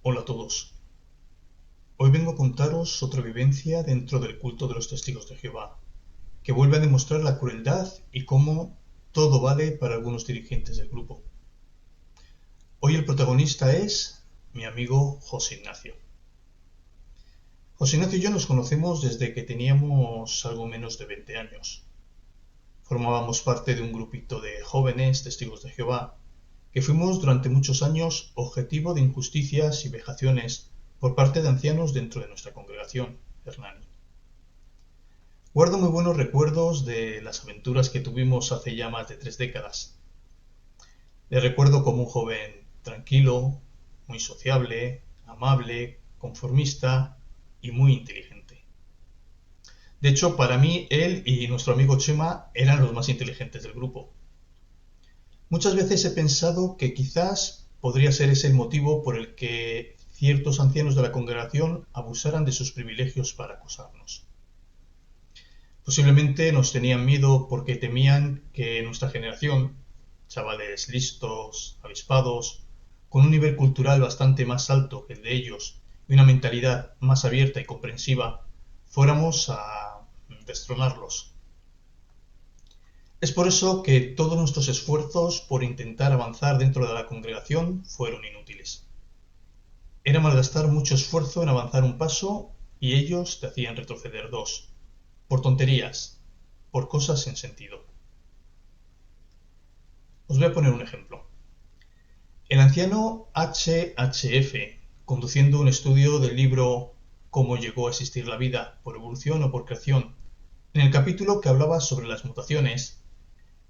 Hola a todos. Hoy vengo a contaros otra vivencia dentro del culto de los testigos de Jehová, que vuelve a demostrar la crueldad y cómo todo vale para algunos dirigentes del grupo. Hoy el protagonista es mi amigo José Ignacio. José Ignacio y yo nos conocemos desde que teníamos algo menos de 20 años. Formábamos parte de un grupito de jóvenes testigos de Jehová que fuimos durante muchos años objetivo de injusticias y vejaciones por parte de ancianos dentro de nuestra congregación, Hernani. Guardo muy buenos recuerdos de las aventuras que tuvimos hace ya más de 3 décadas. Le recuerdo como un joven tranquilo, muy sociable, amable, conformista y muy inteligente. De hecho, para mí, él y nuestro amigo Chema eran los más inteligentes del grupo. Muchas veces he pensado que quizás podría ser ese el motivo por el que ciertos ancianos de la congregación abusaran de sus privilegios para acosarnos. Posiblemente nos tenían miedo porque temían que nuestra generación, chavales listos, avispados, con un nivel cultural bastante más alto que el de ellos y una mentalidad más abierta y comprensiva, fuéramos a destronarlos. Es por eso que todos nuestros esfuerzos por intentar avanzar dentro de la congregación fueron inútiles. Era malgastar mucho esfuerzo en avanzar un paso y ellos te hacían retroceder dos, por tonterías, por cosas sin sentido. Os voy a poner un ejemplo. El anciano HHF, conduciendo un estudio del libro Cómo llegó a existir la vida, por evolución o por creación, en el capítulo que hablaba sobre las mutaciones,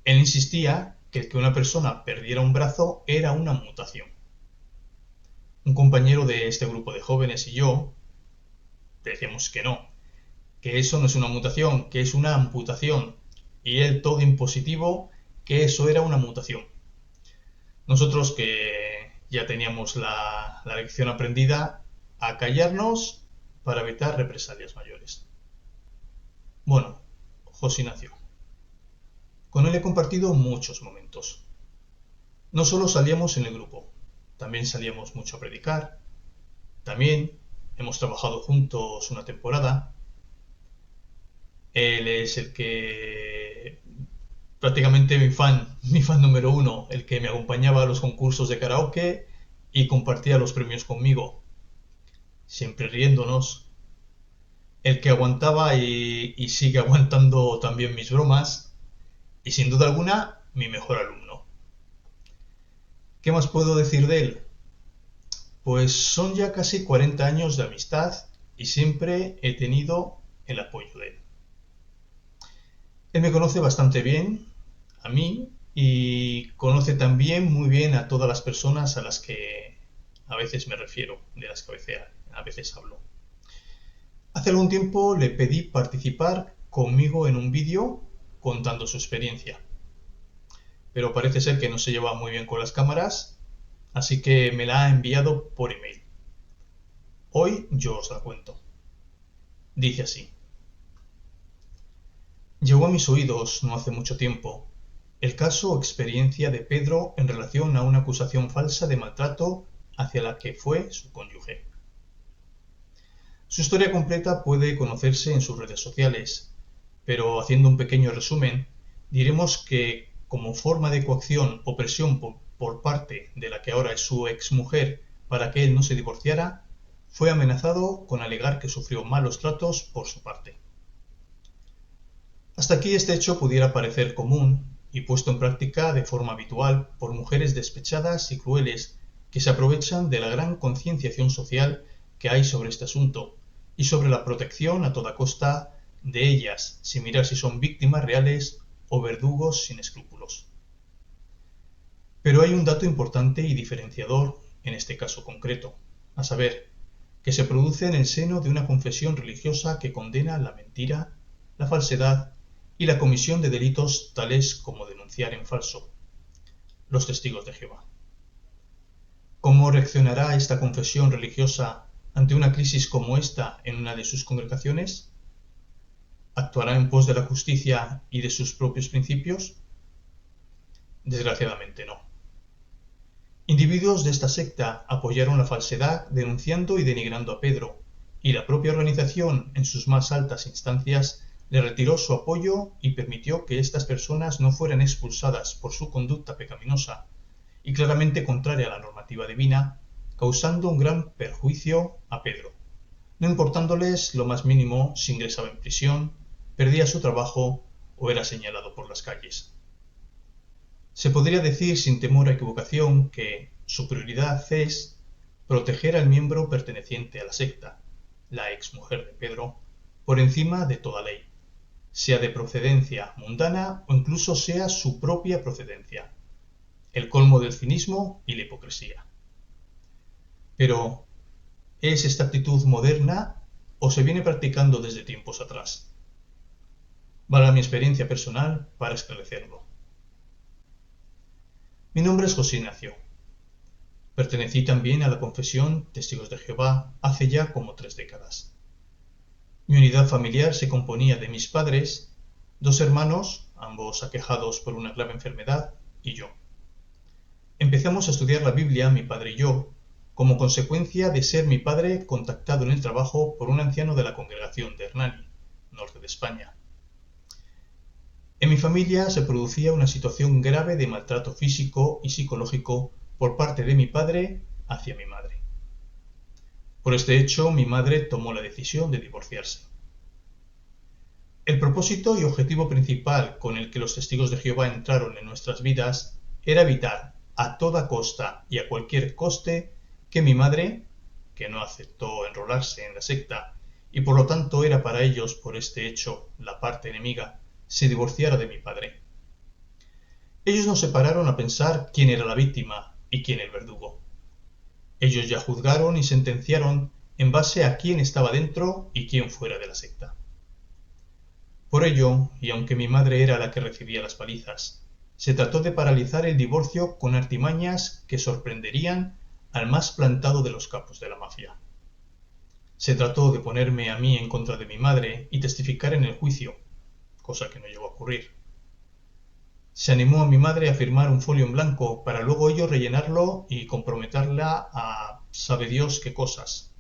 él insistía que el que una persona perdiera un brazo era una mutación. Un compañero de este grupo de jóvenes y yo decíamos que eso no es una mutación, que es una amputación, y él todo impositivo, que eso era una mutación. Nosotros que ya teníamos la lección aprendida, a callarnos para evitar represalias mayores. Bueno, José nació. Con él he compartido muchos momentos. No solo salíamos en el grupo, también salíamos mucho a predicar, también hemos trabajado juntos una temporada. Él es el que prácticamente mi fan número uno, el que me acompañaba a los concursos de karaoke y compartía los premios conmigo, siempre riéndonos, el que aguantaba y sigue aguantando también mis bromas, y sin duda alguna, mi mejor alumno. ¿Qué más puedo decir de él? Pues son ya casi 40 años de amistad y siempre he tenido el apoyo de él. Él me conoce bastante bien, a mí, y conoce también muy bien a todas las personas a las que a veces me refiero, de las que a veces hablo. Hace algún tiempo le pedí participar conmigo en un vídeo contando su experiencia, pero parece ser que no se lleva muy bien con las cámaras, así que me la ha enviado por email. Hoy yo os la cuento. Dice así. Llegó a mis oídos no hace mucho tiempo el caso o experiencia de Pedro en relación a una acusación falsa de maltrato hacia la que fue su cónyuge. Su historia completa puede conocerse en sus redes sociales, pero haciendo un pequeño resumen, diremos que como forma de coacción o presión por parte de la que ahora es su exmujer para que él no se divorciara, fue amenazado con alegar que sufrió malos tratos por su parte. Hasta aquí este hecho pudiera parecer común y puesto en práctica de forma habitual por mujeres despechadas y crueles que se aprovechan de la gran concienciación social que hay sobre este asunto y sobre la protección a toda costa de ellas, sin mirar si son víctimas reales o verdugos sin escrúpulos. Pero hay un dato importante y diferenciador en este caso concreto, a saber, que se produce en el seno de una confesión religiosa que condena la mentira, la falsedad y la comisión de delitos tales como denunciar en falso. Los testigos de Jehová. ¿Cómo reaccionará esta confesión religiosa ante una crisis como esta en una de sus congregaciones? ¿Actuará en pos de la justicia y de sus propios principios? Desgraciadamente no. Individuos de esta secta apoyaron la falsedad denunciando y denigrando a Pedro, y la propia organización en sus más altas instancias le retiró su apoyo y permitió que estas personas no fueran expulsadas por su conducta pecaminosa y claramente contraria a la normativa divina, causando un gran perjuicio a Pedro, no importándoles lo más mínimo si ingresaba en prisión, perdía su trabajo o era señalado por las calles. Se podría decir sin temor a equivocación que su prioridad es proteger al miembro perteneciente a la secta, la exmujer de Pedro, por encima de toda ley, sea de procedencia mundana o incluso sea su propia procedencia, el colmo del cinismo y la hipocresía. Pero, ¿es esta actitud moderna o se viene practicando desde tiempos atrás? Valga mi experiencia personal para esclarecerlo. Mi nombre es José Ignacio. Pertenecí también a la confesión Testigos de Jehová hace ya como 3 décadas. Mi unidad familiar se componía de mis padres, 2 hermanos, ambos aquejados por una grave enfermedad, y yo. Empezamos a estudiar la Biblia, mi padre y yo, como consecuencia de ser mi padre contactado en el trabajo por un anciano de la congregación de Hernani, norte de España. En mi familia se producía una situación grave de maltrato físico y psicológico por parte de mi padre hacia mi madre. Por este hecho, mi madre tomó la decisión de divorciarse. El propósito y objetivo principal con el que los testigos de Jehová entraron en nuestras vidas era evitar a toda costa y a cualquier coste que mi madre, que no aceptó enrolarse en la secta y por lo tanto era para ellos por este hecho la parte enemiga, se divorciara de mi padre. Ellos no se pararon a pensar quién era la víctima y quién el verdugo. Ellos ya juzgaron y sentenciaron en base a quién estaba dentro y quién fuera de la secta. Por ello, y aunque mi madre era la que recibía las palizas, se trató de paralizar el divorcio con artimañas que sorprenderían al más plantado de los capos de la mafia. Se trató de ponerme a mí en contra de mi madre y testificar en el juicio, cosa que no llegó a ocurrir. Se animó a mi madre a firmar un folio en blanco para luego ellos rellenarlo y comprometerla a sabe Dios qué cosas,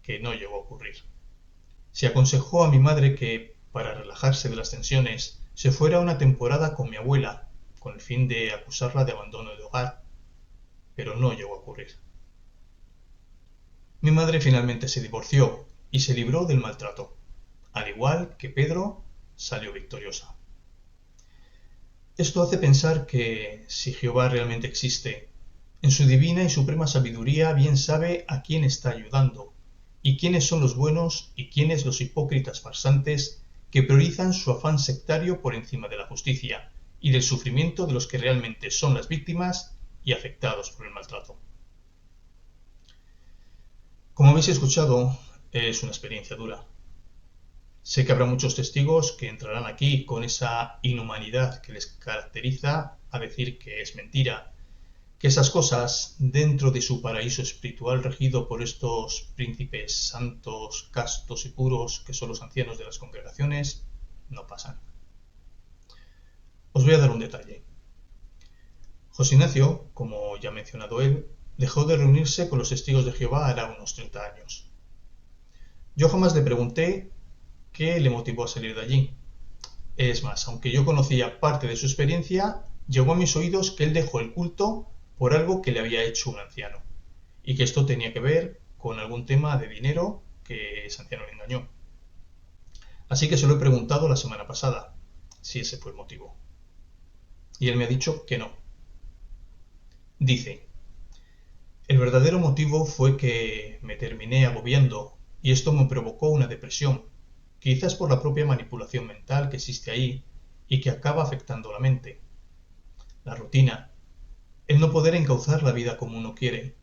que no llegó a ocurrir. Se aconsejó a mi madre que, para relajarse de las tensiones, se fuera una temporada con mi abuela, con el fin de acusarla de abandono de hogar, pero no llegó a ocurrir. Mi madre finalmente se divorció y se libró del maltrato, al igual que Pedro salió victoriosa. Esto hace pensar que, si Jehová realmente existe, en su divina y suprema sabiduría bien sabe a quién está ayudando, y quiénes son los buenos y quiénes los hipócritas farsantes que priorizan su afán sectario por encima de la justicia y del sufrimiento de los que realmente son las víctimas y afectados por el maltrato. Como habéis escuchado, es una experiencia dura. Sé que habrá muchos testigos que entrarán aquí con esa inhumanidad que les caracteriza a decir que es mentira, que esas cosas, dentro de su paraíso espiritual regido por estos príncipes santos, castos y puros que son los ancianos de las congregaciones, no pasan. Os voy a dar un detalle. José Ignacio, como ya ha mencionado él, dejó de reunirse con los testigos de Jehová hará unos 30 años. Yo jamás le pregunté qué le motivó a salir de allí. Es más, aunque yo conocía parte de su experiencia, llegó a mis oídos que él dejó el culto por algo que le había hecho un anciano, y que esto tenía que ver con algún tema de dinero que ese anciano le engañó. Así que se lo he preguntado la semana pasada, si ese fue el motivo. Y él me ha dicho que no. Dice, el verdadero motivo fue que me terminé agobiando y esto me provocó una depresión, quizás por la propia manipulación mental que existe ahí y que acaba afectando la mente. La rutina, el no poder encauzar la vida como uno quiere,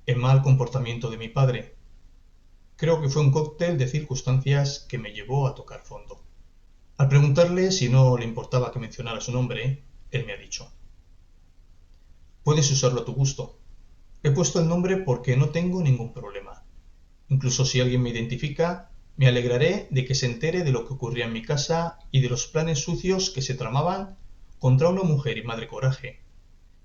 el mal comportamiento de mi padre. Creo que fue un cóctel de circunstancias que me llevó a tocar fondo. Al preguntarle si no le importaba que mencionara su nombre, él me ha dicho, puedes usarlo a tu gusto. He puesto el nombre porque no tengo ningún problema. Incluso si alguien me identifica, me alegraré de que se entere de lo que ocurría en mi casa y de los planes sucios que se tramaban contra una mujer y madre coraje,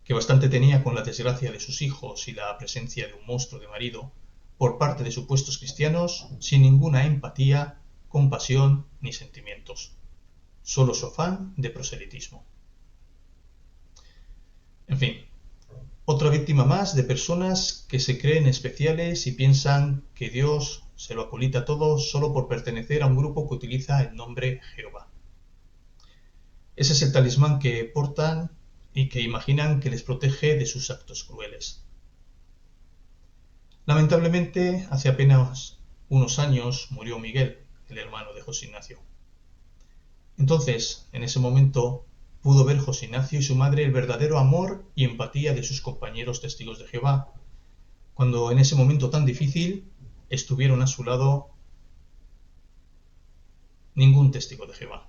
que bastante tenía con la desgracia de sus hijos y la presencia de un monstruo de marido por parte de supuestos cristianos sin ninguna empatía, compasión ni sentimientos, solo su afán de proselitismo. En fin, otra víctima más de personas que se creen especiales y piensan que Dios se lo acolita todo solo por pertenecer a un grupo que utiliza el nombre Jehová. Ese es el talismán que portan y que imaginan que les protege de sus actos crueles. Lamentablemente, hace apenas unos años murió Miguel, el hermano de José Ignacio. Entonces, en ese momento, pudo ver José Ignacio y su madre el verdadero amor y empatía de sus compañeros testigos de Jehová, cuando en ese momento tan difícil estuvieron a su lado ningún testigo de Jehová.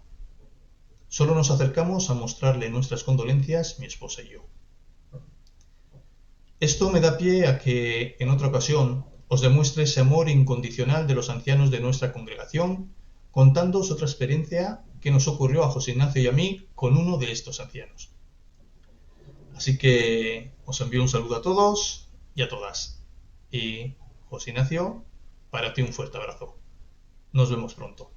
Solo nos acercamos a mostrarle nuestras condolencias, mi esposa y yo. Esto me da pie a que, en otra ocasión, os demuestre ese amor incondicional de los ancianos de nuestra congregación, contándoos otra experiencia que nos ocurrió a José Ignacio y a mí con uno de estos ancianos. Así que os envío un saludo a todos y a todas. Y, José Ignacio, para ti un fuerte abrazo. Nos vemos pronto.